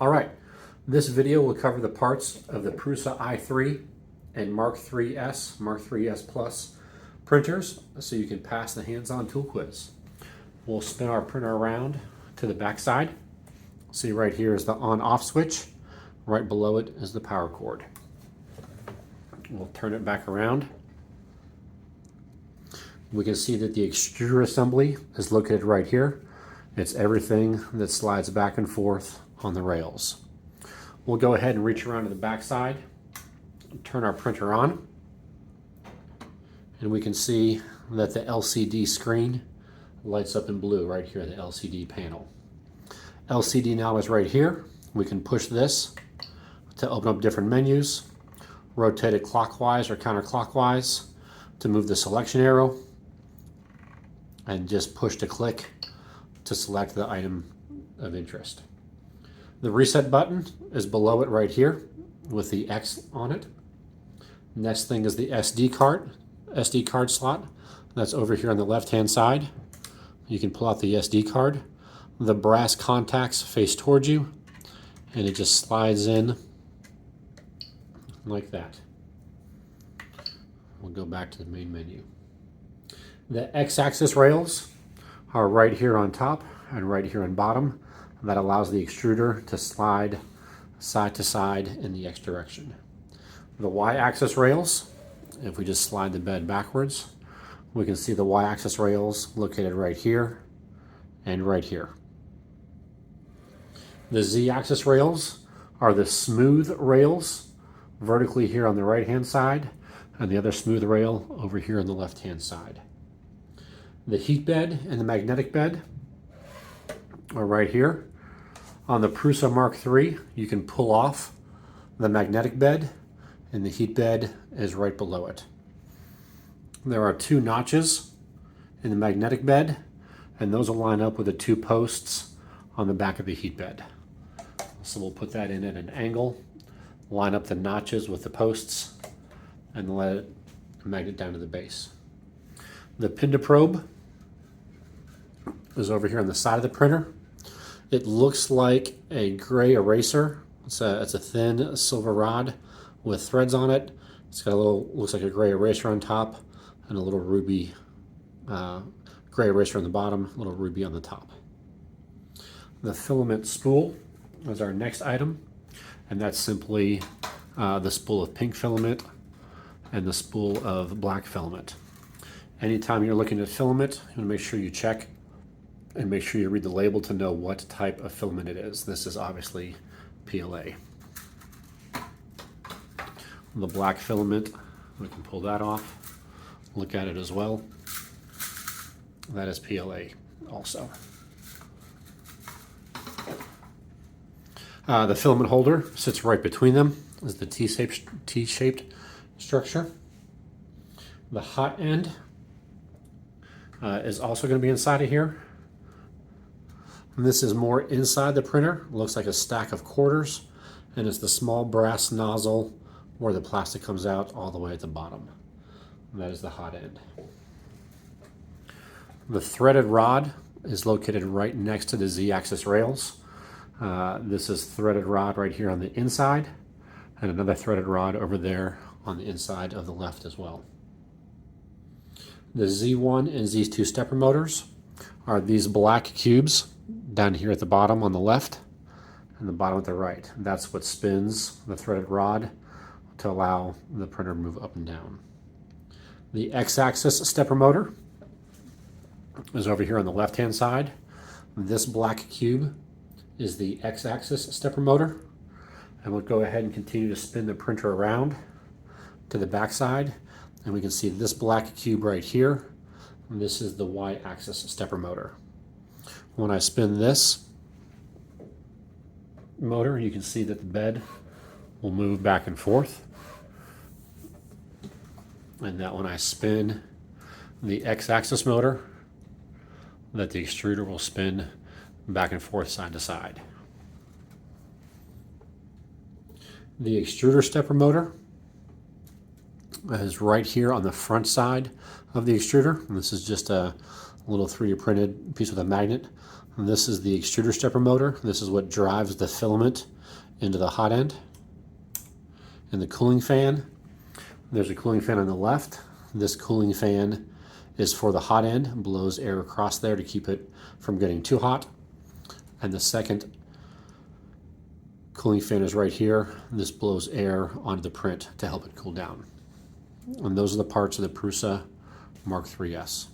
All right, this video will cover the parts of the Prusa i3 and Mk3s, Mk3s Plus printers so you can pass the hands-on tool quiz. We'll spin our printer around to the back side. See right here is the on-off switch. Right below it is the power cord. We'll turn it back around. We can see that the extruder assembly is located right here. It's everything that slides back and forth on the rails. We'll go ahead and reach around to the back side, turn our printer on, and we can see that the LCD screen lights up in blue right here, the LCD panel. LCD now is right here. We can push this to open up different menus, rotate it clockwise or counterclockwise to move the selection arrow, and just push to click to select the item of interest. The reset button is below it right here with the X on it. Next thing is the SD card slot. That's over here on the left-hand side. You can pull out the SD card. The brass contacts face towards you, and it just slides in like that. We'll go back to the main menu. The X-axis rails are right here on top and right here on bottom. That allows the extruder to slide side to side in the X direction. The Y-axis rails, if we just slide the bed backwards, we can see the Y-axis rails located right here and right here. The Z-axis rails are the smooth rails vertically here on the right-hand side, and the other smooth rail over here on the left-hand side. The heat bed and the magnetic bed are right here. On the Prusa Mk3, you can pull off the magnetic bed, and the heat bed is right below it. There are two notches in the magnetic bed, and those will line up with the two posts on the back of the heat bed. So we'll put that in at an angle, line up the notches with the posts, and let it magnet down to the base. The pin to probe is over here on the side of the printer. It looks like a gray eraser. It's a thin silver rod with threads on it. It's got a little, looks like a gray eraser on top and a little ruby, gray eraser on the bottom, a little ruby on the top. The filament spool is our next item, and that's simply the spool of pink filament and the spool of black filament. Anytime you're looking at filament, you want to make sure you check and make sure you read the label to know what type of filament it is. This is obviously PLA. The black filament, we can pull that off, look at it as well. That is PLA also. The filament holder sits right between them. This is the T-shaped structure. The hot end is also going to be inside of here. And this is more inside the printer. It looks like a stack of quarters, and it's the small brass nozzle where the plastic comes out all the way at the bottom. And that is the hot end. The threaded rod is located right next to the Z-axis rails. This is threaded rod right here on the inside, and another threaded rod over there on the inside of the left as well. The Z1 and Z2 stepper motors are these black cubes down here at the bottom on the left and the bottom at the right. That's what spins the threaded rod to allow the printer to move up and down. The X-axis stepper motor is over here on the left-hand side. This black cube is the X-axis stepper motor, and we'll go ahead and continue to spin the printer around to the back side, and we can see this black cube right here. And this is the Y-axis stepper motor. When I spin this motor, you can see that the bed will move back and forth, and that when I spin the X-axis motor, that the extruder will spin back and forth side to side. The extruder stepper motor is right here on the front side of the extruder, and this is just a little 3D printed piece with a magnet And this is the extruder stepper motor. This is what drives the filament into the hot end. And the cooling fan, there's a cooling fan on the left. This cooling fan is for the hot end, blows air across there to keep it from getting too hot. And the second cooling fan is right here. This blows air onto the print to help it cool down. And those are the parts of the Prusa Mk3s.